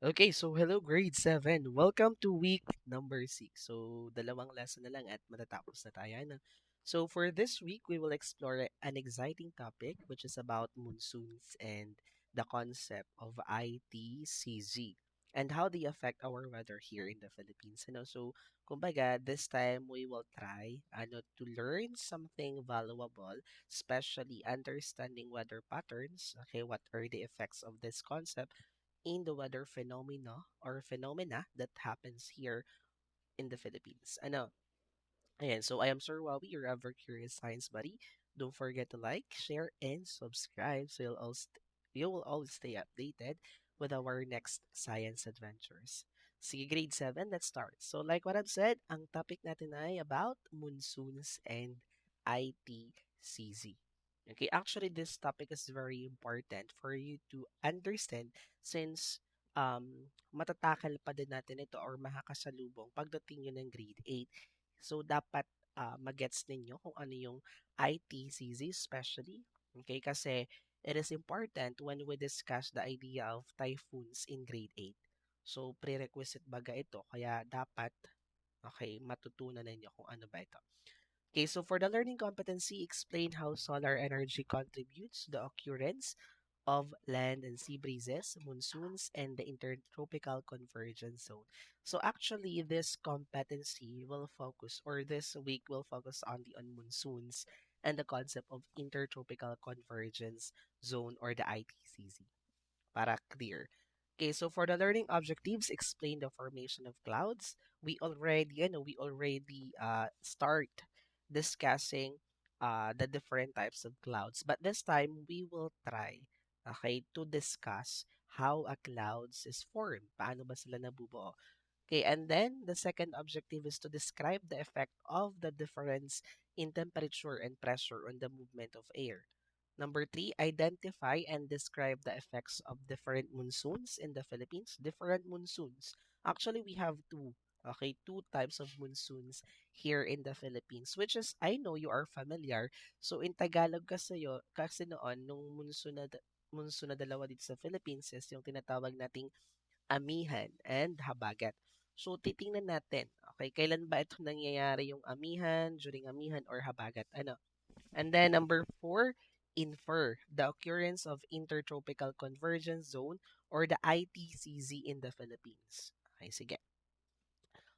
Okay, so hello grade 7. Welcome to week number 6. So dalawang lesson na lang at matatapos na tayo. Ano? So for this week, we will explore an exciting topic which is about monsoons and the concept of ITCZ and how they affect our weather here in the Philippines. So kumbaga, this time we will try to learn something valuable, especially understanding weather patterns. Okay, what are the effects of this concept in the weather phenomena that happens here in the Philippines. Ayan, so I am Sir Wawi, your ever curious science buddy. Don't forget to like, share, and subscribe so you will always stay updated with our next science adventures. Sige, grade 7, let's start. So like what I've said, ang topic natin ay about monsoons and ITCZ. Okay, actually this topic is very important for you to understand since matatakal pa din natin ito or makakasalubong pagdating nyo ng grade 8. So, dapat magets ninyo kung ano yung ITCZ especially. Okay, kasi it is important when we discuss the idea of typhoons in grade 8. So, prerequisite baga ito. Kaya dapat, okay, matutunan ninyo kung ano ba ito. Okay, so for the learning competency, explain how solar energy contributes to the occurrence of land and sea breezes, monsoons, and the intertropical convergence zone. So actually, this competency will focus, or this week will focus on monsoons and the concept of intertropical convergence zone or the ITCZ. Para clear. Okay, so for the learning objectives, explain the formation of clouds. We already start discussing the different types of clouds, but this time we will try, okay, to discuss how a clouds is formed. Paano ba sila nabubuo? Okay, and then the second objective is to describe the effect of the difference in temperature and pressure on the movement of air. Number three, identify and describe the effects of different monsoons in the Philippines. Different monsoons. Actually, we have two types of monsoons here in the Philippines, which is, I know you are familiar. So, in Tagalog kasi noon, nung monsoon na dalawa dito sa Philippines is yung tinatawag nating amihan and habagat. So, titingnan natin, okay, kailan ba ito nangyayari yung amihan, during amihan, or habagat? And then number four, infer the occurrence of intertropical convergence zone or the ITCZ in the Philippines. Okay, sige.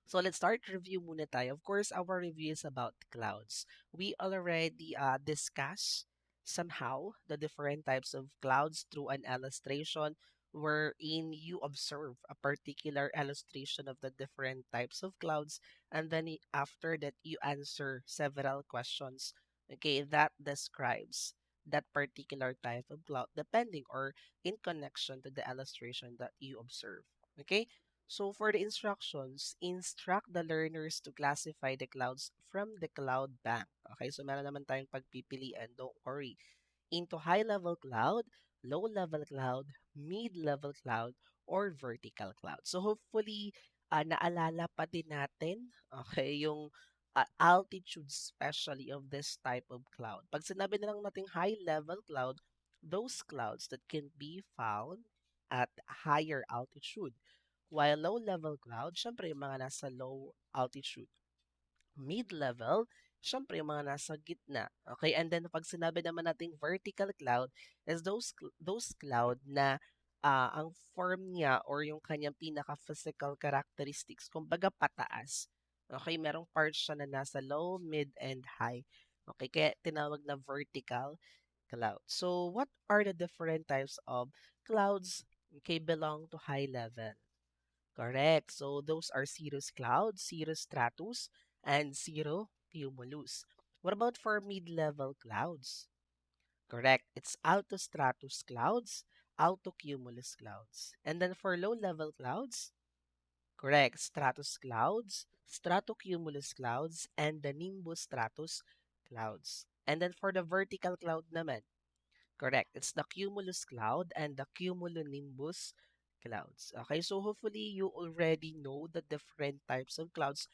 So let's start review muna tayo. Of course, our review is about clouds. We already discussed somehow the different types of clouds through an illustration wherein you observe a particular illustration of the different types of clouds and then after that you answer several questions, okay, that describes that particular type of cloud depending or in connection to the illustration that you observe. Okay, so for the instructions, instruct the learners to classify the clouds from the cloud bank. Okay, so meron naman tayong pagpipilian, don't worry. Into high-level cloud, low-level cloud, mid-level cloud, or vertical cloud. So hopefully, naalala pa din natin, okay, yung altitude especially of this type of cloud. Pag sinabi na lang natin high-level cloud, those clouds that can be found at higher altitude. While low-level cloud, syempre yung mga nasa low altitude. Mid-level, syempre yung mga nasa gitna. Okay? And then pag sinabi naman nating vertical cloud is those cloud na ang form niya or yung kanyang pinaka-physical characteristics, kumbaga pataas. Okay? Merong parts siya na nasa low, mid, and high. Okay? Kaya tinawag na vertical cloud. So, what are the different types of clouds okay, belong to high level? Correct. So those are cirrus clouds, cirrus stratus, and cirrocumulus. What about for mid-level clouds? Correct. It's altostratus clouds, altocumulus clouds. And then for low-level clouds, correct. Stratus clouds, stratocumulus clouds, and the nimbus stratus clouds. And then for the vertical cloud naman, correct. It's the cumulus cloud and the cumulonimbus clouds. Okay, so hopefully you already know the different types of clouds.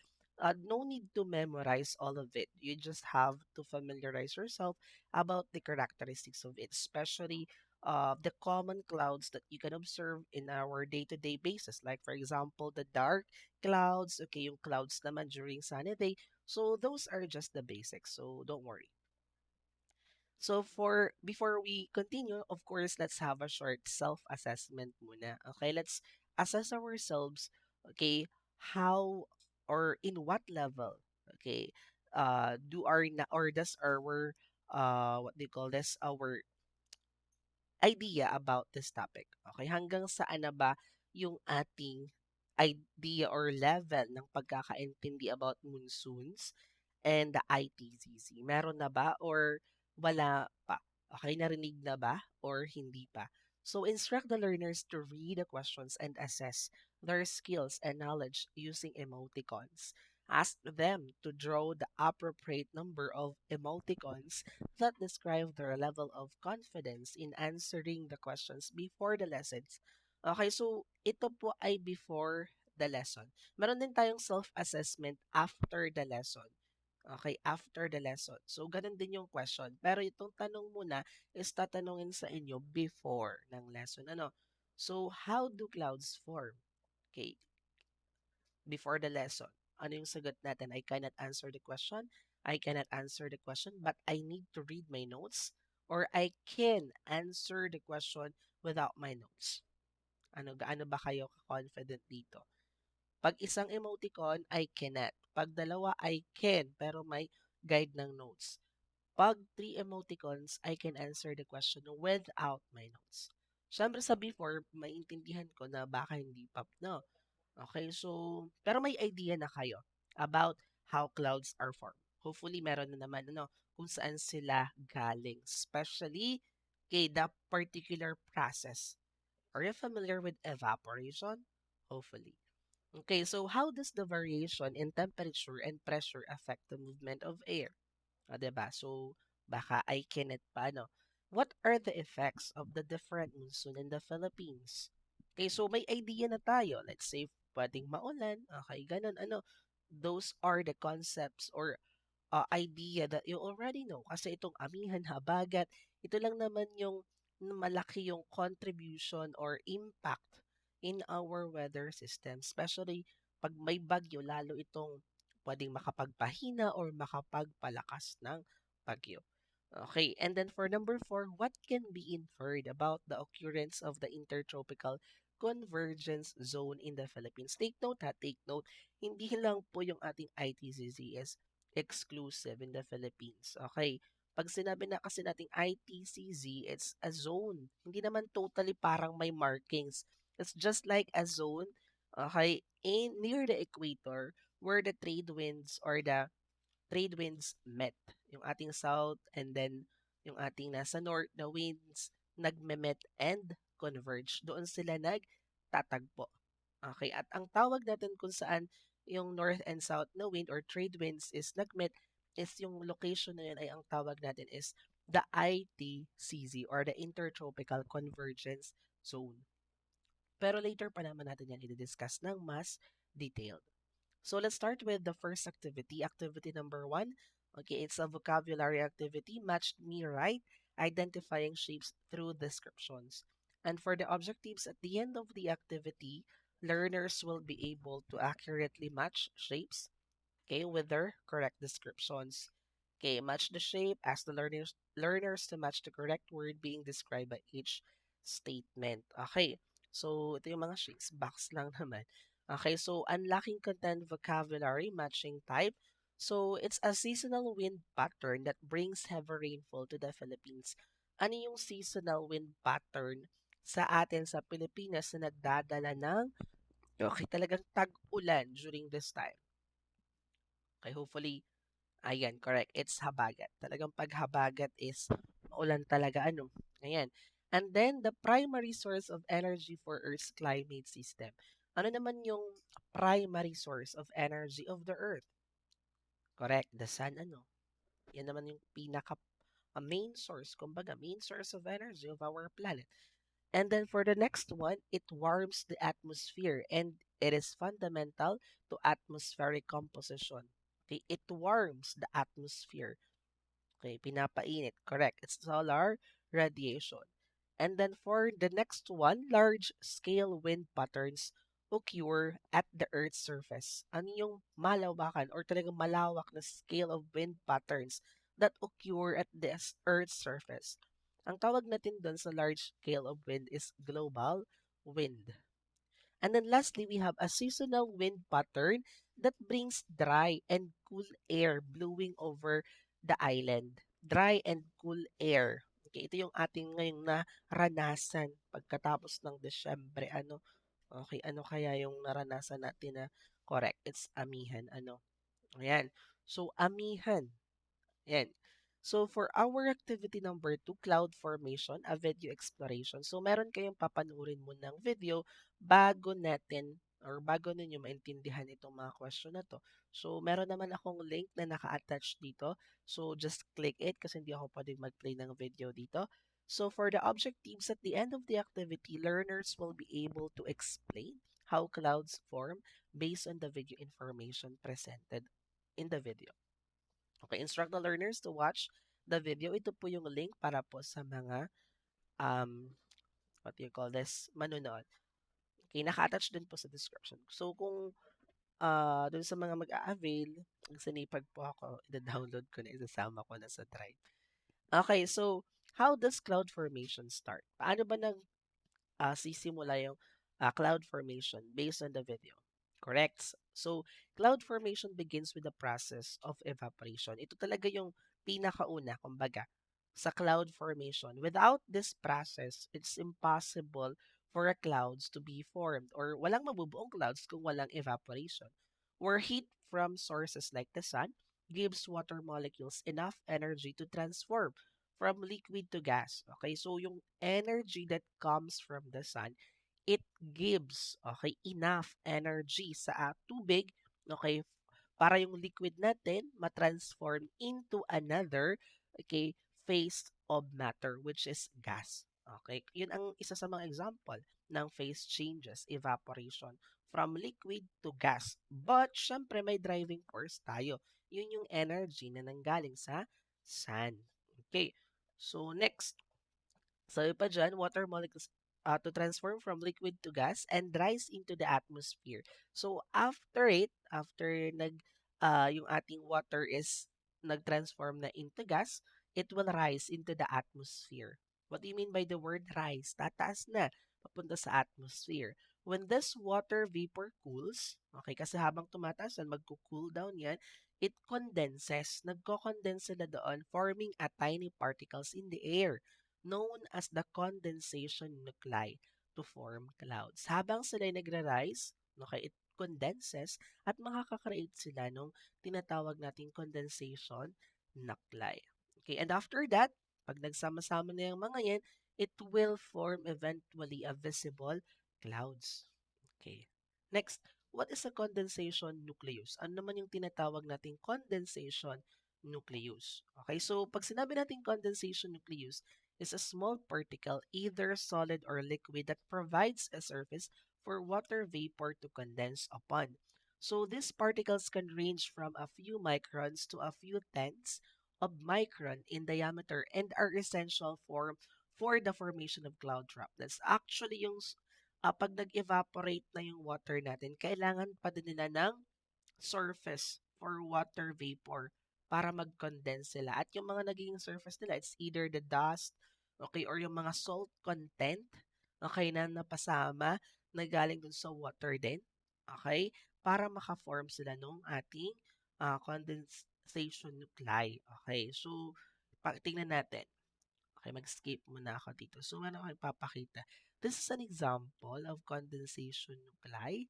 No need to memorize all of it. You just have to familiarize yourself about the characteristics of it, especially the common clouds that you can observe in our day-to-day basis. Like for example, the dark clouds, okay, yung clouds naman during sunny day. So those are just the basics. So don't worry. So for before we continue, of course, let's have a short self-assessment muna. Okay, let's assess ourselves. Okay, how or in what level? Okay, do our or does our what do you call this? Our idea about this topic. Okay, hanggang saan na ba yung ating idea or level ng pagkakaintindi about monsoons and the ITCC? Meron na ba or wala pa? Okay, narinig na ba or hindi pa? So instruct the learners to read the questions and assess their skills and knowledge using emoticons. Ask them to draw the appropriate number of emoticons that describe their level of confidence in answering the questions before the lessons. Okay, so ito po ay before the lesson. Meron din tayong self-assessment after the lesson. Okay, after the lesson. So, ganun din yung question. Pero itong tanong muna is tatanungin sa inyo before ng lesson. Ano? So, how do clouds form? Okay, before the lesson. Ano yung sagot natin? I cannot answer the question. I cannot answer the question, but I need to read my notes. Or I can answer the question without my notes. Ano, gaano ba kayo confident dito? Pag isang emoticon, I cannot. Pag dalawa, I can, pero may guide ng notes. Pag three emoticons, I can answer the question without my notes. Siyempre sa before, maintindihan ko na baka hindi pa, no? Okay, so, pero may idea na kayo about how clouds are formed. Hopefully, meron na naman, ano, kung saan sila galing. Especially, okay, the particular process. Are you familiar with evaporation? Hopefully. Okay, so how does the variation in temperature and pressure affect the movement of air? 'Di ba? So, baka I cannot pa, no? What are the effects of the different monsoon in the Philippines? Okay, so may idea na tayo. Let's say, pwedeng maulan. Okay, ganun, ano. Those are the concepts or idea that you already know. Kasi itong amihan, habagat, ito lang naman yung malaki yung contribution or impact in our weather system. Especially pag may bagyo, lalo itong pwedeng makapagpahina or makapagpalakas ng bagyo. Okay, and then for number 4, what can be inferred about the occurrence of the intertropical convergence zone in the Philippines? Take note ha, take note. Hindi lang po yung ating ITCZ exclusive in the Philippines. Okay. Pag sinabi na kasi nating ITCZ, it's a zone. Hindi naman totally parang may markings. It's just like a zone, okay, in near the equator where the trade winds met. Yung ating south and then yung ating nasa north na winds nagme-met and converge. Doon sila nagtatagpo. Okay, at ang tawag natin kung saan yung north and south na wind or trade winds is nagmet is yung location na yun ay ang tawag natin is the ITCZ or the Intertropical Convergence Zone. Pero later pa naman natin yan i-discuss ng mas detailed. So let's start with the first activity. Activity number 1. Okay, it's a vocabulary activity. Match me right, identifying shapes through descriptions. And for the objectives at the end of the activity, learners will be able to accurately match shapes, okay, with their correct descriptions. Okay, match the shape, ask the learners to match the correct word being described by each statement. Okay, so ito yung mga shapes, box lang naman. Okay, so unlocking content vocabulary, matching type. So it's a seasonal wind pattern that brings heavy rainfall to the Philippines. Ano yung seasonal wind pattern sa atin sa Pilipinas na nagdadala ng okay, talagang tag-ulan during this time? Okay, hopefully, ayan, correct. It's habagat. Talagang pag habagat is maulan talaga, ano. Ayan. And then, the primary source of energy for Earth's climate system. Ano naman yung primary source of energy of the Earth? Correct, the sun, ano. Yan naman yung pinaka main source, kumbaga, main source of energy of our planet. And then for the next one, it warms the atmosphere and it is fundamental to atmospheric composition. Okay, it warms the atmosphere. Okay, pinapainit. Correct. It's solar radiation. And then for the next one, large-scale wind patterns occur at the Earth's surface. Ano yung malawakan or talagang malawak na scale of wind patterns that occur at this Earth's surface? Ang tawag natin doon sa large scale of wind is global wind. And then lastly, we have a seasonal wind pattern that brings dry and cool air blowing over the island. Dry and cool air. Okay, ito yung ating ngayong naranasan pagkatapos ng Desyembre. Ano? Okay, ano kaya yung naranasan natin na correct? It's amihan. Ano? Ayan. So, amihan. Yan. So, for our activity number 2, cloud formation, a video exploration. So, meron kayong papanurin mo ng video bago natin or bago ninyo maintindihan itong mga question na to. So, meron naman akong link na naka-attach dito. So, just click it kasi hindi ako pwedeng mag-play ng video dito. So, for the objectives at the end of the activity, learners will be able to explain how clouds form based on the video information presented in the video. Okay, instruct the learners to watch the video. Ito po yung link para po sa mga um, what do you call this, manonood. Okay, naka-attach din po sa description. So kung dun sa mga mag-a-avail, sinipag po ako, i-download ko na, isasama ko na sa Drive. Okay, so how does cloud formation start? Paano ba sisimula yung cloud formation based on the video? Correct. So, cloud formation begins with the process of evaporation. Ito talaga yung pinakauna, kumbaga, sa cloud formation. Without this process, it's impossible for a clouds to be formed or walang mabubuong clouds kung walang evaporation. Where heat from sources like the sun gives water molecules enough energy to transform from liquid to gas. Okay, so yung energy that comes from the sun, it gives, okay, enough energy sa tubig, okay, para yung liquid natin matransform into another, okay, phase of matter, which is gas. Okay, yun ang isa sa mga example ng phase changes, evaporation, from liquid to gas. But, syempre, may driving force tayo. Yun yung energy na nanggaling sa sun. Okay, so next, sabi pa dyan, water molecules to transform from liquid to gas and rise into the atmosphere. So, after yung ating water is nag-transform na into gas, it will rise into the atmosphere. What do you mean by the word rise? Tataas na, papunta sa atmosphere. When this water vapor cools, okay, kasi habang tumataas yan, magko-cool down yan, it condenses. Nagko-condense sila doon, forming a tiny particles in the air known as the condensation nuclei to form clouds. Habang sila nagra-rise, okay, it condenses at makaka-create sila nung tinatawag nating condensation nuclei. Okay, and after that, pag nagsama-sama na yung mga yan, it will form eventually a visible clouds. Okay. Next, what is a condensation nucleus? Ano naman yung tinatawag nating condensation nucleus? Okay, so pag sinabi nating condensation nucleus, is a small particle, either solid or liquid, that provides a surface for water vapor to condense upon. So these particles can range from a few microns to a few tenths of micron in diameter and are essential for the formation of cloud droplets. Actually, pag nag-evaporate na yung water natin, kailangan pa din nila ng surface for water vapor para mag-condense sila. At yung mga naging surface nila, it's either the dust, okay, or yung mga salt content, okay, na napasama na galing dun sa water din, okay, para maka-form sila nung ating condensation nuclei. Okay, so, tingnan natin. Okay, mag-skip muna ako dito. So, ano ako ipapakita? This is an example of condensation nuclei.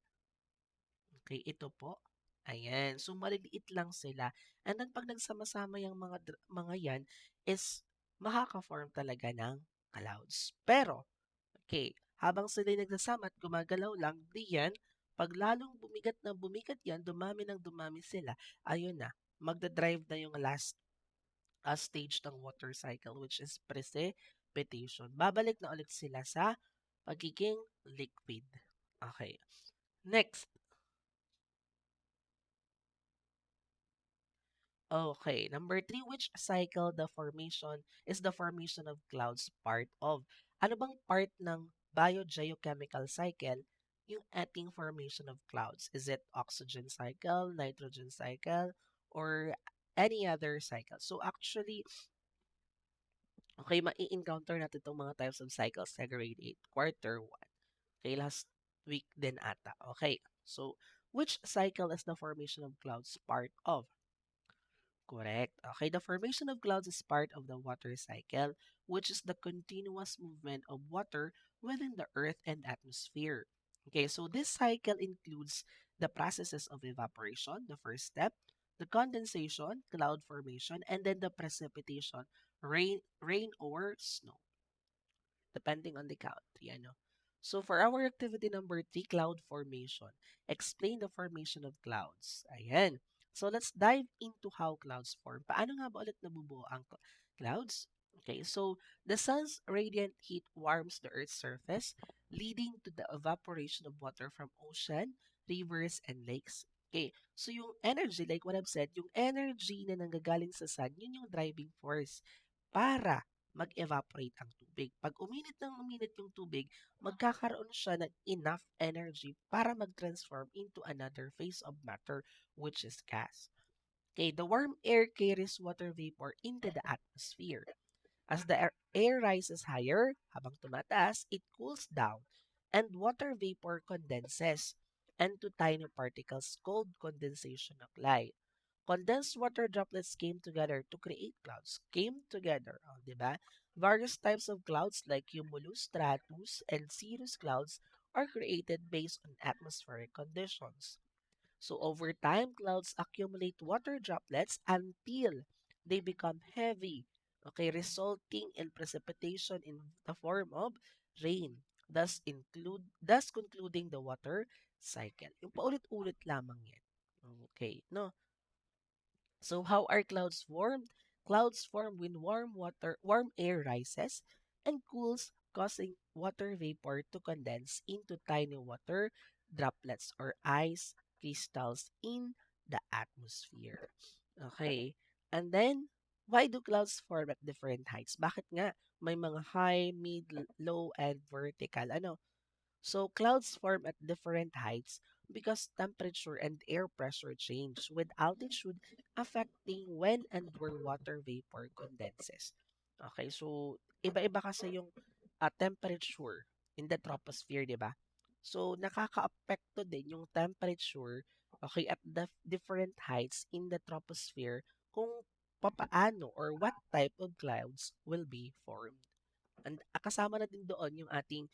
Okay, ito po. Ayan. So, maliliit lang sila. And then, pag nagsama-sama yung mga yan, is makaka-form talaga ng clouds. Pero, okay, habang sila nagsasama at gumagalaw lang, di yan, pag lalong bumigat na bumigat yan, dumami ng dumami sila, ayun na, magdadrive na yung last stage ng water cycle, which is precipitation. Babalik na ulit sila sa pagiging liquid. Okay. Next, okay, number 3, which cycle the formation is the formation of clouds part of? Ano bang part ng biogeochemical cycle yung ating formation of clouds? Is it oxygen cycle, nitrogen cycle, or any other cycle? So actually, okay, mai-encounter natin itong mga types of cycles sa grade 8, quarter 1. Okay, last week din ata. Okay, so which cycle is the formation of clouds part of? Correct. Okay, the formation of clouds is part of the water cycle, which is the continuous movement of water within the earth and atmosphere. Okay, so this cycle includes the processes of evaporation, the first step, the condensation, cloud formation, and then the precipitation, rain or snow depending on the country. Ano? So for our activity number 3, cloud formation. Explain the formation of clouds. Ayan. So let's dive into how clouds form. Paano nga ba ulit nabubuo ang clouds? Okay, so the sun's radiant heat warms the Earth's surface, leading to the evaporation of water from ocean, rivers, and lakes. Okay, so yung energy, like what I've said, yung energy na nanggagaling sa sun, yun yung driving force para mag-evaporate ang tubig. Pag uminit ng uminit yung tubig, magkakaroon siya ng enough energy para mag-transform into another phase of matter, which is gas. Okay, the warm air carries water vapor into the atmosphere. As the air rises higher, habang tumataas, it cools down, and water vapor condenses into tiny particles called condensation nuclei. Condensed water droplets came together to create clouds. Came together, oh, di ba? Various types of clouds like cumulus, stratus, and cirrus clouds are created based on atmospheric conditions. So over time, clouds accumulate water droplets until they become heavy, okay, resulting in precipitation in the form of rain. Thus concluding the water cycle. Yung paulit-ulit lamang yan. Okay, no? So how are clouds formed? Clouds form when warm air rises and cools, causing water vapor to condense into tiny water droplets or ice crystals in the atmosphere. Okay. And then, why do clouds form at different heights? Bakit nga may mga high, mid, low, and vertical? Ano? So clouds form at different heights because temperature and air pressure change with altitude affecting when and where water vapor condenses. Okay, so iba-iba kasi yung temperature in the troposphere, di ba? So nakaka-apekto din yung temperature okay at the different heights in the troposphere kung papaano or what type of clouds will be formed. And kasama na din doon yung ating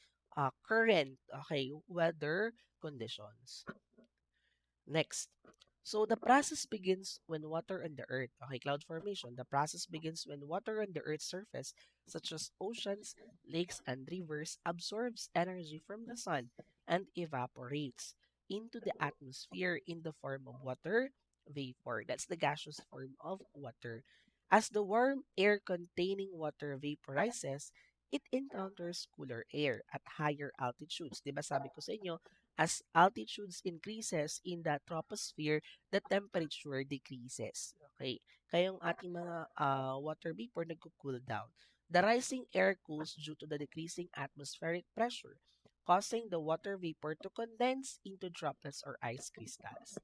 current, okay, weather conditions. Next. So the process begins when water on the earth, okay, cloud formation. The process begins when water on the earth's surface, such as oceans, lakes, and rivers, absorbs energy from the sun and evaporates into the atmosphere in the form of water vapor. That's the gaseous form of water. As the warm air containing water vaporizes, it encounters cooler air at higher altitudes. Diba sabi ko sa inyo, as altitudes increases in the troposphere, the temperature decreases. Okay? Kaya yung ating mga water vapor nagko-cool down. The rising air cools due to the decreasing atmospheric pressure, causing the water vapor to condense into droplets or ice crystals.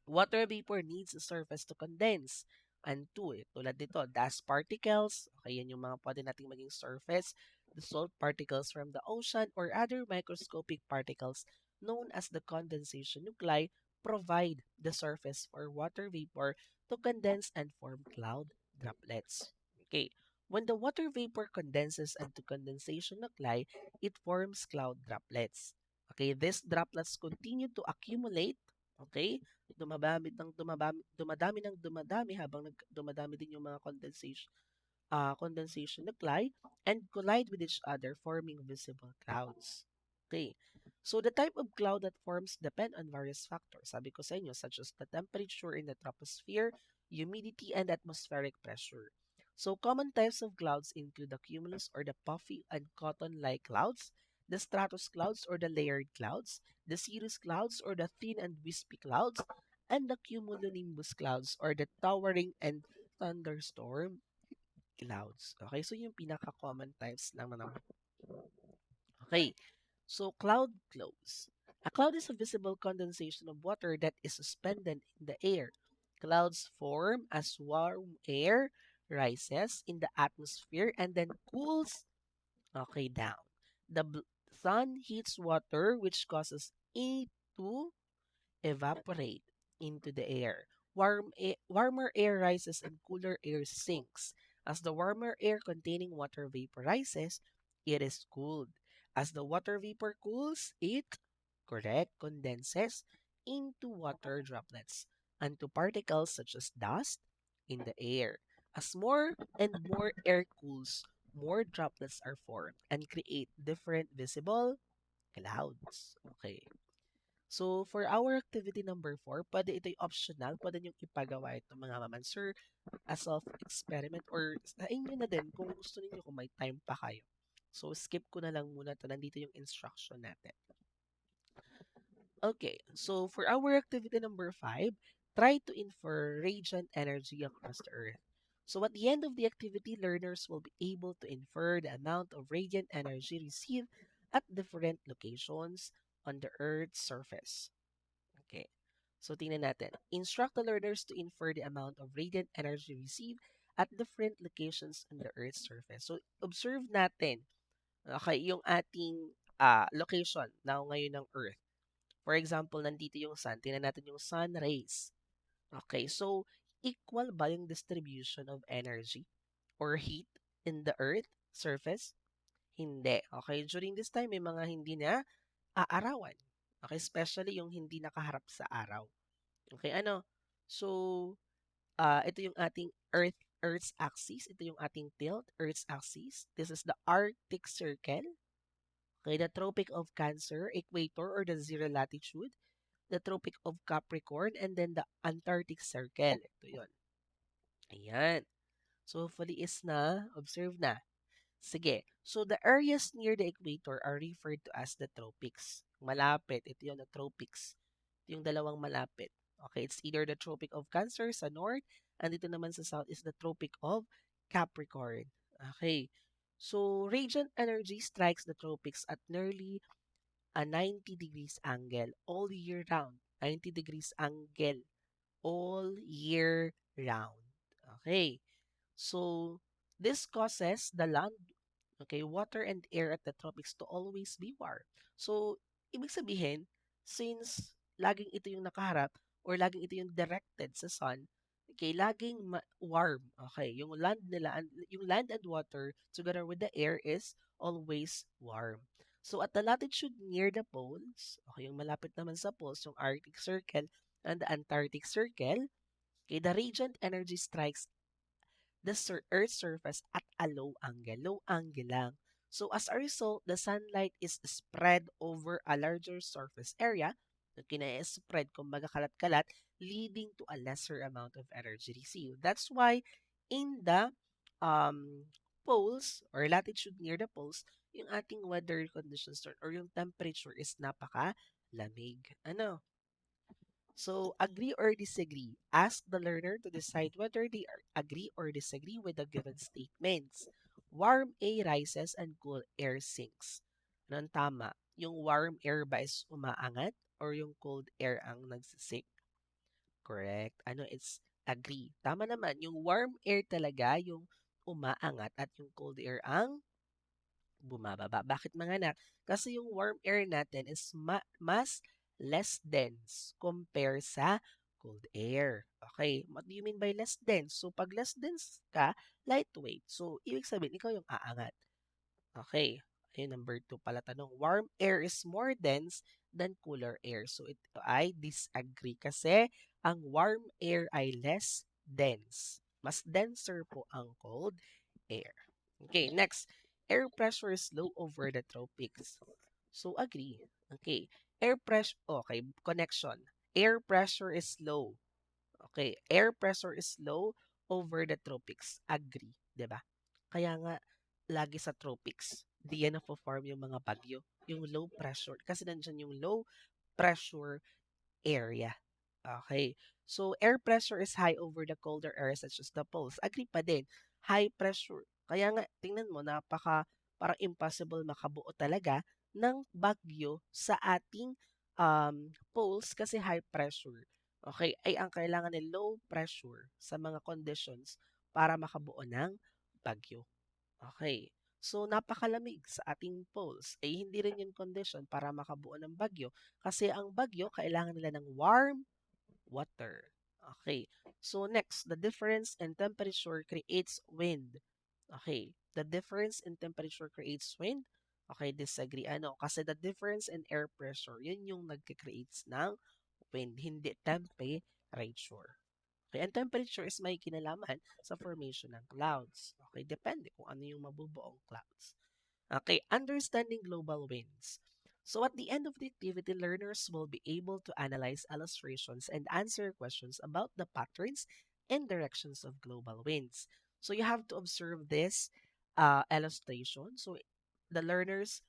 Water vapor needs a surface to condense. And two, tulad nito, dust particles, okay, yan yung mga pwede nating maging surface, the salt particles from the ocean, or other microscopic particles known as the condensation nuclei provide the surface for water vapor to condense and form cloud droplets. Okay, when the water vapor condenses into condensation nuclei, it forms cloud droplets. Okay, these droplets continue to accumulate, okay, dumadami ng dumadami habang dumadami din yung mga condensation nuclei and collide with each other forming visible clouds. Okay. So the type of cloud that forms depend on various factors. Sabi ko sa inyo, such as the temperature in the troposphere, humidity, and atmospheric pressure. So common types of clouds include the cumulus or the puffy and cotton-like clouds, the stratus clouds or the layered clouds, the cirrus clouds or the thin and wispy clouds, and the cumulonimbus clouds or the towering and thunderstorm clouds. Okay, so yung pinaka-common types lang na. Okay, so cloud flows. A cloud is a visible condensation of water that is suspended in the air. Clouds form as warm air rises in the atmosphere and then cools, okay, down. The sun heats water, which causes it to evaporate into the air. Warmer air rises and cooler air sinks. As the warmer air containing water vaporizes, it is cooled. As the water vapor cools, it, correct, condenses into water droplets and to particles such as dust in the air. As more and more air cools, more droplets are formed and create different visible clouds. Okay. So, for our activity number 4, pwede ito'y optional. Pwede niyong ipagawa ito mga maman, sir, as self-experiment or sa inyo na din kung gusto niyo kung may time pa kayo. So, skip ko na lang muna to. Nandito yung instruction natin. Okay, so for our activity number 5, try to infer radiant energy across the Earth. So at the end of the activity, learners will be able to infer the amount of radiant energy received at different locations on the Earth's surface. Okay. So tingnan natin. Instruct the learners to infer the amount of radiant energy received at different locations on the Earth's surface. So observe natin, okay, yung ating location now ngayon ng Earth. For example, nandito yung sun. Tingnan natin yung sun rays. Okay, so equal ba yung distribution of energy or heat in the Earth surface? Hindi. Okay, during this time, may mga hindi na aarawan. Okay, especially yung hindi nakaharap sa araw. Okay, ano? So, ito yung ating Earth's axis. Ito yung ating tilt, Earth's axis. This is the Arctic Circle. Okay, the Tropic of Cancer, Equator, or the zero latitude. The Tropic of Capricorn, and then the Antarctic Circle. Ito yun. Ayan. So, hopefully is na, observe na. Sige. So, the areas near the equator are referred to as the tropics. Malapit. Ito yung the tropics. Ito yung dalawang malapit. Okay, it's either the Tropic of Cancer sa north, and dito naman sa south is the Tropic of Capricorn. Okay. So, radiant energy strikes the tropics at nearly a 90 degrees angle all year round. 90 degrees angle all year round. Okay. So, this causes the land, okay, water and air at the tropics to always be warm. So, ibig sabihin, since laging ito yung nakaharap or laging ito yung directed sa sun, okay, laging warm. Okay, yung land nila, yung land and water together with the air is always warm. So, at the latitude near the poles, okay, yung malapit naman sa poles, yung Arctic Circle and the Antarctic Circle, okay, the radiant energy strikes the Earth's surface at a low angle lang. So as a result, the sunlight is spread over a larger surface area, okay, na-spread, kumbaga kalat-kalat, leading to a lesser amount of energy received. That's why in the poles or latitude near the poles, yung ating weather conditions or yung temperature is napaka-lamig. Ano? So, agree or disagree. Ask the learner to decide whether they agree or disagree with the given statements. Warm air rises and cool air sinks. Ano ang tama? Yung warm air ba is umaangat or yung cold air ang nagsisink? Correct. Ano, it's agree. Tama naman. Yung warm air talaga yung umaangat at yung cold air ang bumababa. Bakit mga anak? Kasi yung warm air natin is mas less dense compare sa cold air. Okay, what do you mean by less dense? So, pag less dense ka, lightweight. So, ibig sabihin, ikaw yung aangat. Okay. Ayun, number 2 pala tanong. Warm air is more dense than cooler air. So, ito ay disagree kasi ang warm air ay less dense. Mas denser po ang cold air. Okay, next. Air pressure is low over the tropics. So, agree. Okay. Air pressure, okay, connection. Air pressure is low. Okay, air pressure is low over the tropics. Agree, 'di ba? Kaya nga lagi sa tropics, di yan na-form yung mga bagyo, yung low pressure kasi nandiyan yung low pressure area. Okay. So air pressure is high over the colder areas such as the poles. Agree pa din. high pressure. Kaya nga, tingnan mo, parang impossible makabuo talaga ng bagyo sa ating poles kasi high pressure. Okay, ay ang kailangan ay low pressure sa mga conditions para makabuo ng bagyo. Okay. So, napakalamig sa ating poles. Ay hindi rin yung condition para makabuo ng bagyo kasi ang bagyo kailangan nila ng warm water. Okay. So, next, the difference in temperature creates wind. Okay. The difference in temperature creates wind. Okay, disagree. Ano? Kasi the difference in air pressure, yun yung nagka-creates ng wind, hindi temperature. Okay, and temperature is may kinalaman sa formation ng clouds. Okay, depende kung ano yung mabubuong clouds. Okay, understanding global winds. So at the end of the activity, learners will be able to analyze illustrations and answer questions about the patterns and directions of global winds. So you have to observe this illustration. So the learners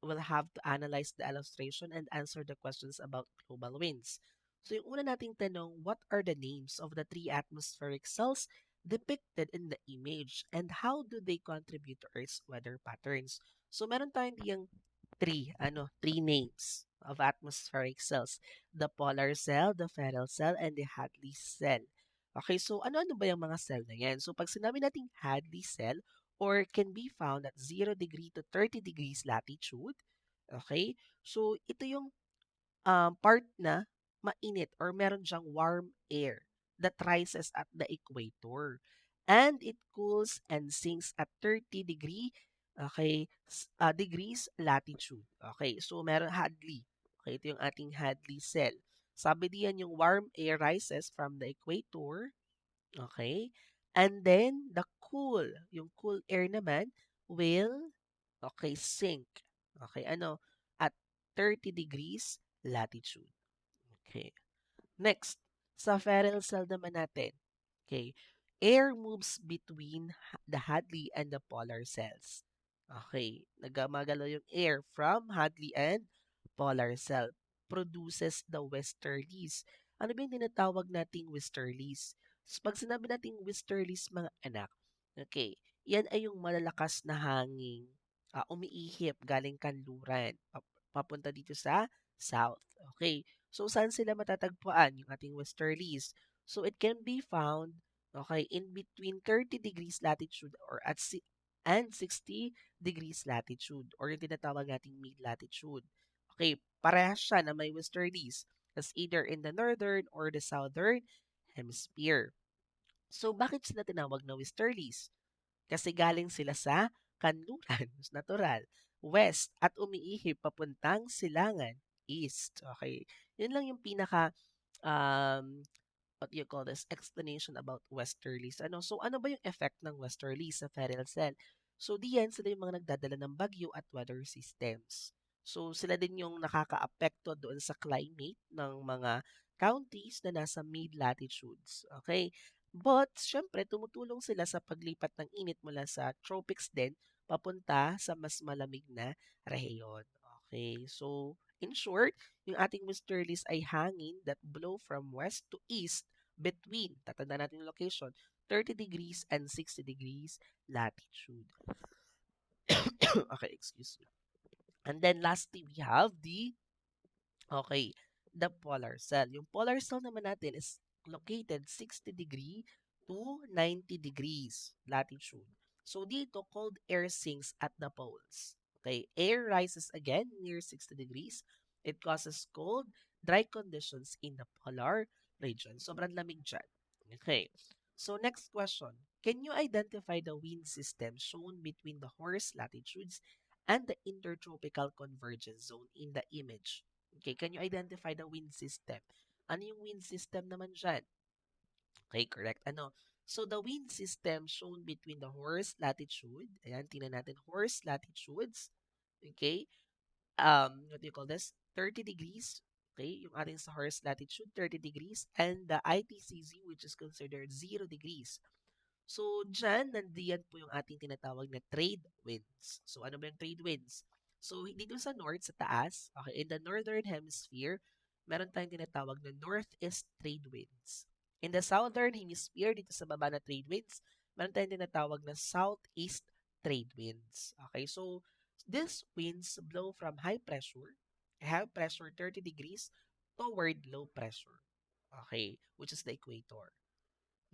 will have to analyze the illustration and answer the questions about global winds. So yung una nating tanong, what are the names of the three atmospheric cells depicted in the image and how do they contribute to Earth's weather patterns? So meron tayong diyang three names of atmospheric cells. The polar cell, the Ferrel cell, and the Hadley cell. Okay, so ano-ano ba yung mga cell na yan? So pag sinabi nating Hadley cell, or can be found at 0 degree to 30 degrees latitude, okay? So ito yung part na mainit or meron siyang warm air that rises at the equator. And it cools and sinks at 30 degrees latitude. Okay, so meron Hadley. Okay, ito yung ating Hadley cell. Sabi diyan yung warm air rises from the equator. Okay, and then yung cool air naman will, okay, sink. Okay, at 30 degrees latitude. Okay. Next, sa Ferrel cell naman natin. Okay. Air moves between the Hadley and the polar cells. Okay. Nagamagalaw yung air from Hadley and polar cell. Produces the westerlies. Ano ba yung tinatawag nating westerlies? So, pag sinabi nating westerlies, mga anak, okay, yan ay yung malalakas na hangin umiihip galing kanluran papunta dito sa south. Okay. So, saan sila matatagpuan? Yung ating westerlies. So, it can be found, okay, in between 30 degrees latitude and 60 degrees latitude or yung tinatawag nating mid-latitude. Okay, parehas siya na may westerlies. That's either in the northern or the southern hemisphere. So, bakit sila tinawag na westerlies? Kasi galing sila sa kanluran, natural, west, at umiihip papuntang silangan, east. Okay. Yun lang yung pinaka um, what you call this, explanation about westerlies. So ano ba yung effect ng westerlies sa Ferrel cell? So diyan sila yung mga nagdadala ng bagyo at weather systems. So sila din yung nakakaapekto doon sa climate ng mga counties na nasa mid-latitudes. Okay? But, syempre, tumutulong sila sa paglipat ng init mula sa tropics din papunta sa mas malamig na rehiyon. Okay, so in short, yung ating westerlies ay hangin that blow from west to east between, tatanda natin yung location, 30 degrees and 60 degrees latitude. Okay, excuse me. And then lastly, we have the polar cell. Yung polar cell naman natin is located 60 degree to 90 degrees latitude. So dito, cold air sinks at the poles. Okay, air rises again near 60 degrees. It causes cold, dry conditions in the polar region. Sobrang lamig dyan. Okay, so next question. Can you identify the wind system shown between the Horse latitudes and the intertropical convergence zone in the image? Okay, can you identify the wind system? Ano yung wind system naman dyan? Okay, correct. So, the wind system shown between the Horse latitude, ayan, tingnan natin, Horse latitudes, okay, what do you call this? 30 degrees, okay, yung ating sa Horse latitude, 30 degrees, and the ITCZ, which is considered 0 degrees. So, nandiyan po yung ating tinatawag na trade winds. So, ano ba yung trade winds? So, dito sa north, sa taas, okay, in the northern hemisphere, meron tayong tinatawag na northeast trade winds. In the southern hemisphere, dito sa baba na trade winds, meron tayong tinatawag na southeast trade winds. Okay, so these winds blow from high pressure 30 degrees toward low pressure. Okay, which is the equator.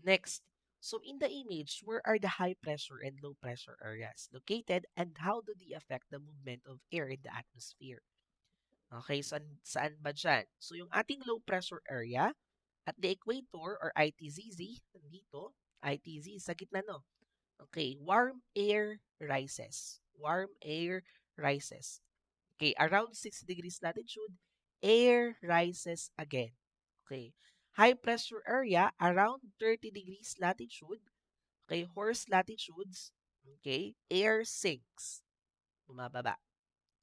Next, so in the image, where are the high pressure and low pressure areas located and how do they affect the movement of air in the atmosphere? Okay, saan ba dyan? So yung ating low pressure area at the equator or ITZZ, nandito, ITZ sa gitna no. Okay, warm air rises. Warm air rises. Okay, around 60 degrees latitude, air rises again. Okay, high pressure area around 30 degrees latitude. Okay, horse latitudes. Okay, air sinks. Bumababa.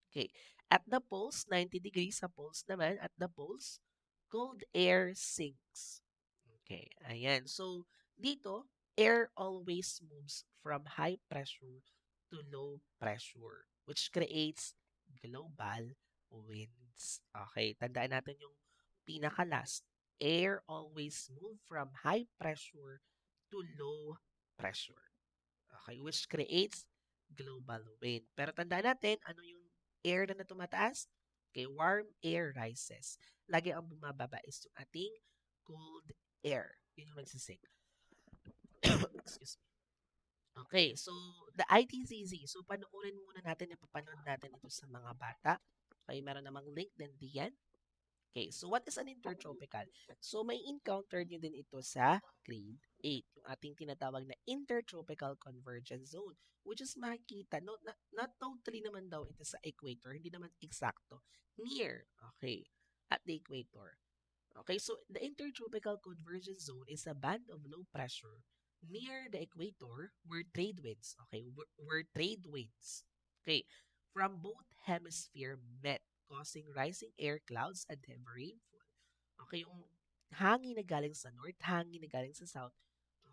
Okay. At the poles, 90 degrees sa poles naman. At the poles, cold air sinks. Okay. Ayan. So, dito, air always moves from high pressure to low pressure, which creates global winds. Okay. Tandaan natin yung pinaka-last. Air always move from high pressure to low pressure. Okay, which creates global wind. Pero tandaan natin, ano yung air na tumataas? Okay, warm air rises. Lagi ang bumababa is yung ating cold air. Yun yung nagsisink. Excuse me. Okay, so the ITCZ. So panoorin muna natin, ipapanood natin ito sa mga bata. Okay, meron namang link din diyan. Okay, so what is an intertropical? So may encounter nyo din ito sa grade 8, yung ating tinatawag na intertropical convergence zone, which is makikita, no, not totally naman daw ito sa equator, hindi naman eksakto, near, okay, at the equator. Okay, so the intertropical convergence zone is a band of low pressure near the equator where trade winds, okay, where trade winds, okay, from both hemisphere met, causing rising air clouds and heavy rainfall. Okay, yung hangin na galing sa north, hangin na galing sa south,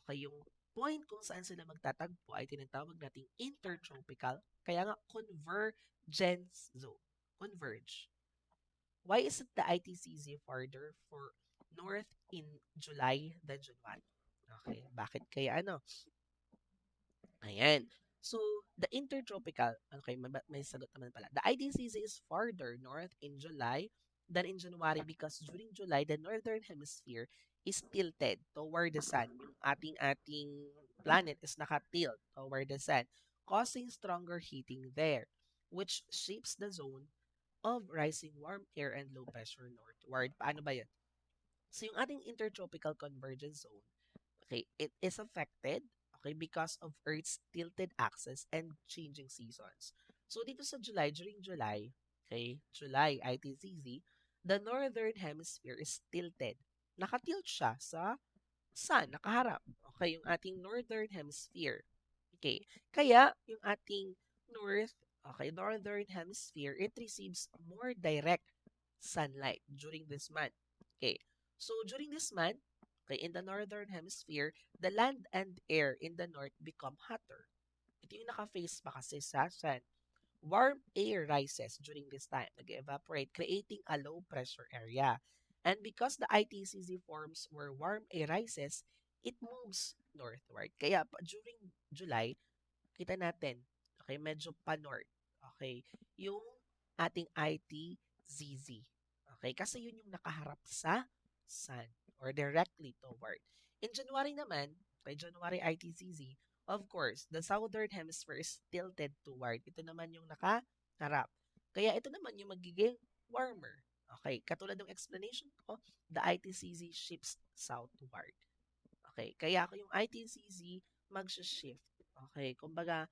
okay, yung point kung saan sila magtatagpo ay tinatawag nating intertropical, kaya nga convergence zone. Converge. Why isn't the ITCZ farther for north in July than January? Okay, bakit kaya ano? Ayan. So, the intertropical, okay, may sagot naman pala. The ITCZ is farther north in July than in January because during July, the northern hemisphere is tilted toward the sun. Yung ating planet is nakatilt toward the sun, causing stronger heating there, which shapes the zone of rising warm air and low pressure northward. Paano ba yan? So yung ating intertropical convergence zone, okay, it is affected, okay, because of Earth's tilted axis and changing seasons. So dito sa July, during July, okay, July ITCZ, the northern hemisphere is tilted. Nakatilt siya sa sun, nakaharap. Okay, yung ating northern hemisphere. Okay, kaya yung ating north, okay, northern hemisphere, it receives more direct sunlight during this month. Okay, so during this month, okay, in the northern hemisphere, the land and air in the north become hotter. Ito yung naka-face pa kasi sa sun. Warm air rises during this time, nag-evaporate, creating a low pressure area. And because the ITCZ forms where warm air rises, it moves northward. Kaya during July, kita natin, okay, medyo pa-north. Okay, yung ating ITZZ. Okay, kasi yun yung nakaharap sa sun or directly toward. In January naman, by January ITZZ, of course, the southern hemisphere is tilted toward. Ito naman yung nakaharap. Kaya ito naman yung magiging warmer. Okay, katulad ng explanation ko, the ITCZ shifts southward. Okay, kaya ako yung ITCZ mag-shift. Okay, kumbaga,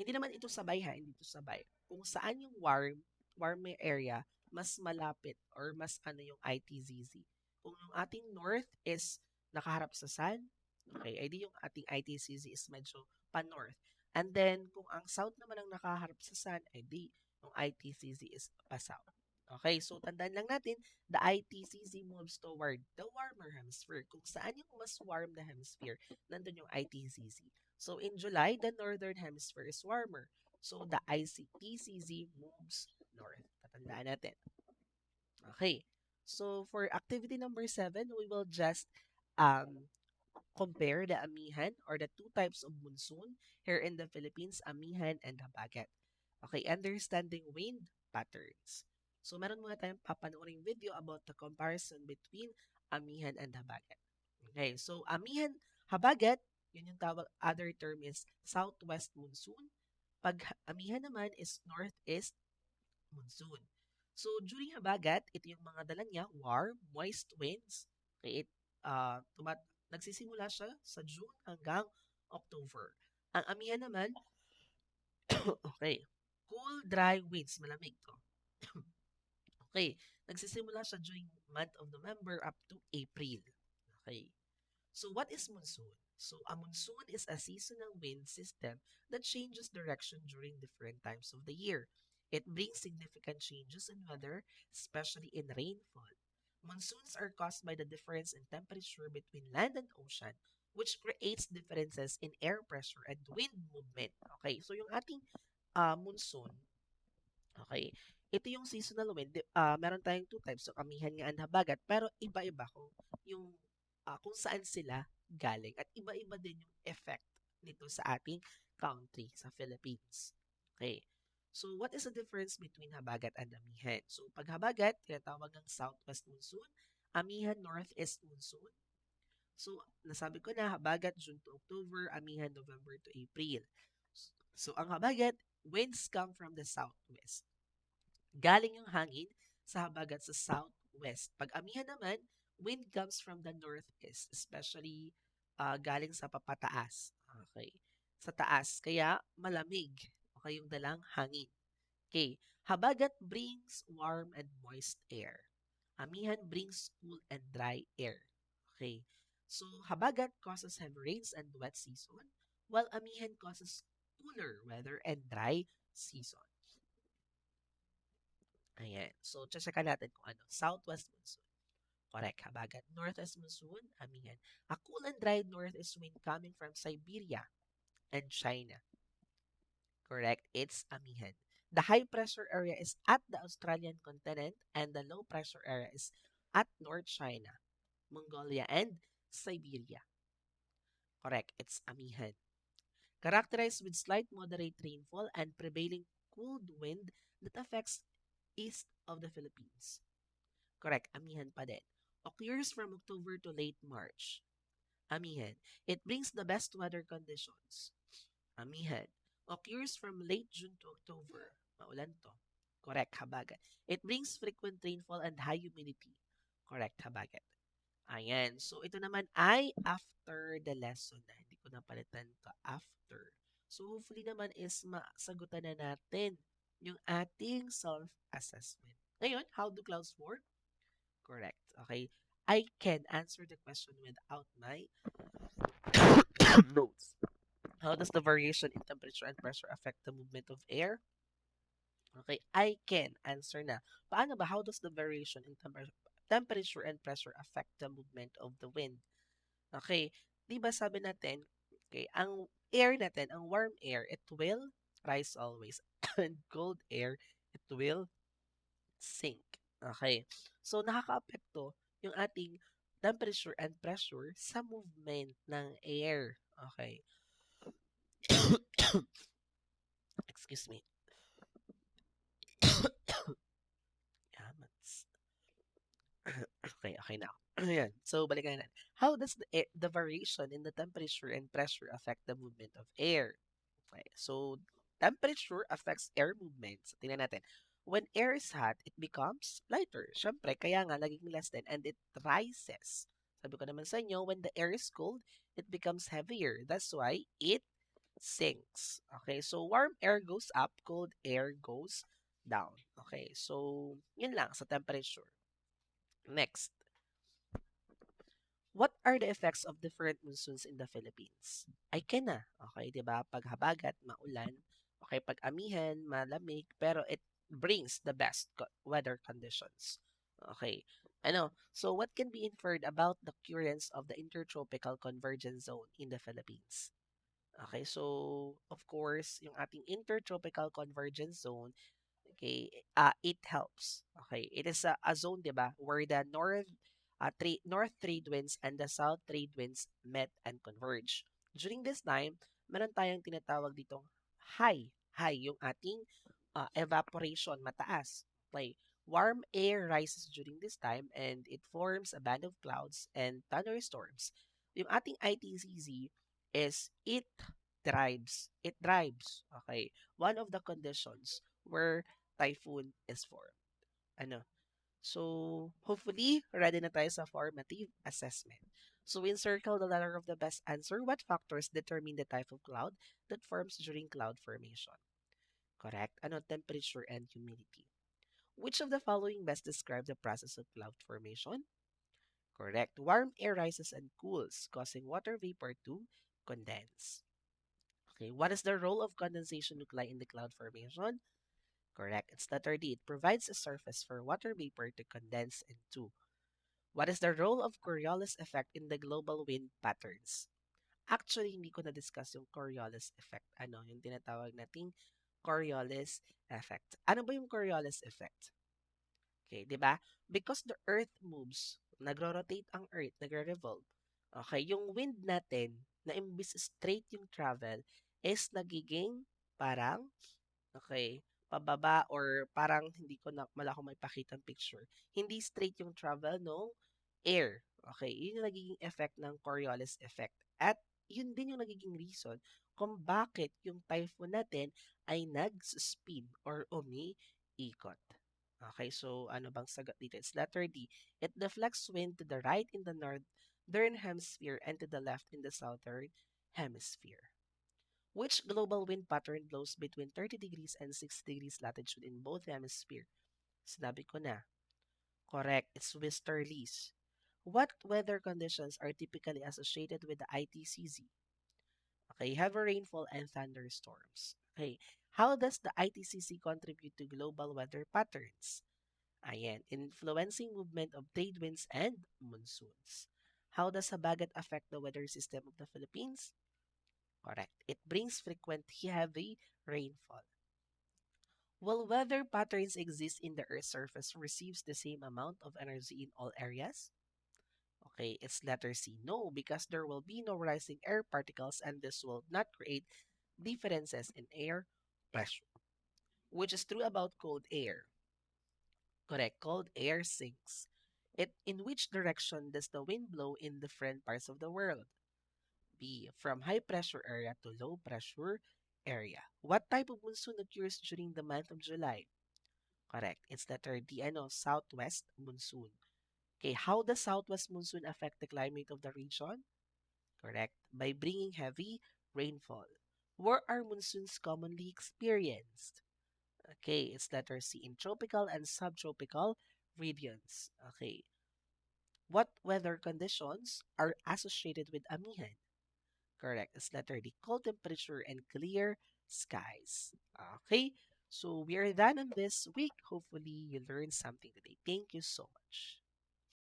hindi naman ito sabay ha, hindi ito sabay. Kung saan yung warm area, mas malapit or mas ano yung ITZZ. Kung yung ating north is nakaharap sa sun, okay, edi yung ating ITCZ is medyo pa-north. And then, kung ang south naman ang nakaharap sa sun, edi yung ITCZ is pa-south. Okay, so tandaan lang natin, the ITCZ moves toward the warmer hemisphere. Kung saan yung mas warm na hemisphere, nandun yung ITCZ. So in July, the northern hemisphere is warmer. So the ICTCZ moves north. Tatandaan natin. Okay. So for activity number 7, we will just um, compare the amihan or the two types of monsoon here in the Philippines, amihan and habagat. Okay, understanding wind patterns. So meron muna tayong papanooring video about the comparison between amihan and habagat. Okay, so amihan, habagat, yun yung tawag, other term is southwest monsoon. Pag amihan naman is northeast monsoon. So during habagat, ito yung mga dala niya, warm, moist winds. Okay, nagsisimula siya sa June hanggang October. Ang amihan naman, okay, cool, dry winds, malamig to. Okay, nagsisimula siya during month of November up to April. Okay, so what is monsoon? So a monsoon is a seasonal wind system that changes direction during different times of the year. It brings significant changes in weather, especially in rainfall. Monsoons are caused by the difference in temperature between land and ocean, which creates differences in air pressure and wind movement. Okay, so yung ating monsoon, okay, ito yung seasonal wind. Meron tayong two types, so amihan nga and habagat, pero iba-iba kung saan sila galing at iba-iba din yung effect nito sa ating country, sa Philippines. Okay. So, what is the difference between habagat and amihan? So, pag habagat, tinatawag ng southwest monsoon, amihan northeast monsoon. So, nasabi ko na, habagat June to October, amihan November to April. So, ang habagat, winds come from the southwest. Galing yung hangin sa habagat sa southwest. Pag amihan naman, wind comes from the northeast, especially galing sa papataas. Okay. Sa taas. Kaya malamig. Okay, yung dalang hangin. Okay. Habagat brings warm and moist air. Amihan brings cool and dry air. Okay. So, habagat causes heavy rains and wet season, while amihan causes cooler weather and dry season. Ayan. So, tsaka natin kung ano. Southwest monsoon. Correct. Habagat. Northwest monsoon. Amihan. A cool and dry northeast wind coming from Siberia and China. Correct. It's amihan. The high pressure area is at the Australian continent and the low pressure area is at North China, Mongolia, and Siberia. Correct. It's amihan. Characterized with slight moderate rainfall and prevailing cold wind that affects east of the Philippines. Correct, amihan pa din. Occurs from October to late March. Amihan. It brings the best weather conditions. Amihan. Occurs from late June to October. Maulan to. Correct, habagat. It brings frequent rainfall and high humidity. Correct, habagat. Ayan. So, ito naman ay after the lesson na. Hindi ko napalitan to after. So, hopefully naman is masagutan na natin yung ating self-assessment. Ngayon, how do clouds form? Correct. Okay. I can answer the question without my notes. How does the variation in temperature and pressure affect the movement of air? Okay, I can answer na. Paano ba? How does the variation in temperature and pressure affect the movement of the wind? Okay, di ba sabi natin, okay, ang air natin, ang warm air, it will rise always. And cold air, it will sink. Okay, so nakaka-apekto yung ating temperature and pressure sa movement ng air. Okay. Excuse me. Yamats. Okay, okay now. Ayan. So, balikan natin. How does the variation in the temperature and pressure affect the movement of air? Okay, so temperature affects air movements. Tingnan natin. When air is hot, it becomes lighter. Siyempre, kaya nga naging less than and it rises. Sabi ko naman sa inyo, when the air is cold, it becomes heavier. That's why it sinks. Okay, so warm air goes up, cold air goes down. Okay, so yun lang sa temperature. Next, what are the effects of different monsoons in the Philippines? Ay na. Okay, 'di ba? Pag habagat, maulan. Okay, pag amihan, malamig, pero it brings the best weather conditions. Okay. Ano? So what can be inferred about the occurrence of the intertropical convergence zone in the Philippines? Okay, so of course, yung ating intertropical convergence zone, okay, it helps. Okay, it is a zone, 'di ba, where the north north trade winds and the south trade winds met and converge. During this time, meron tayong tinatawag ditong high, yung ating evaporation mataas. Okay, warm air rises during this time and it forms a band of clouds and thunderstorms. Yung ating ITCZ is it drives. Okay, one of the conditions where typhoon is formed. Ano? So, hopefully, ready na tayo sa formative assessment. So, we encircle the letter of the best answer. What factors determine the type of cloud that forms during cloud formation? Correct. Ano? Temperature and humidity. Which of the following best describe the process of cloud formation? Correct. Warm air rises and cools, causing water vapor to condense. Okay, what is the role of condensation nuclei in the cloud formation? Correct. It's letter D. It provides a surface for water vapor to condense into. What is the role of Coriolis effect in the global wind patterns? Actually, hindi ko na-discuss yung Coriolis effect. Ano, yung tinatawag nating Coriolis effect. Ano ba yung Coriolis effect? Okay, di ba? Because the Earth moves, nagro-rotate ang Earth, nagre-revolve. Okay, yung wind natin, na imbis straight yung travel, is nagiging parang, okay, pababa or parang hindi ko na wala akong maipakita picture. Hindi straight yung travel no air. Okay, yun yung nagiging effect ng Coriolis effect. At yun din yung nagiging reason kung bakit yung typhoon natin ay nag-spin or umiikot. Okay, so ano bang sagot dito? It's letter D. It deflects wind to the right in the northern hemisphere and to the left in the southern hemisphere. Which global wind pattern blows between 30 degrees and 60 degrees latitude in both hemisphere? Sinabi ko na. Correct, it's westerlies. What weather conditions are typically associated with the ITCZ? Okay, heavy rainfall and thunderstorms. Okay, how does the ITCZ contribute to global weather patterns? Ayan, influencing movement of trade winds and monsoons. How does Habagat affect the weather system of the Philippines? Correct. It brings frequent heavy rainfall. Will weather patterns exist in the Earth's surface receives the same amount of energy in all areas? Okay, it's letter C. No, because there will be no rising air particles and this will not create differences in air pressure, which is true about cold air. Correct, cold air sinks. In which direction does the wind blow in different parts of the world? B. From high pressure area to low pressure area. What type of monsoon occurs during the month of July? Correct. It's letter D. Ano, southwest monsoon. Okay, how does southwest monsoon affect the climate of the region? Correct. By bringing heavy rainfall. Where are monsoons commonly experienced? Okay, it's letter C. In tropical and subtropical regions. Okay. What weather conditions are associated with amihan? Correct. It's letter D. Cold temperature and clear skies. Okay. So we are done on this week. Hopefully you learned something today. Thank you so much.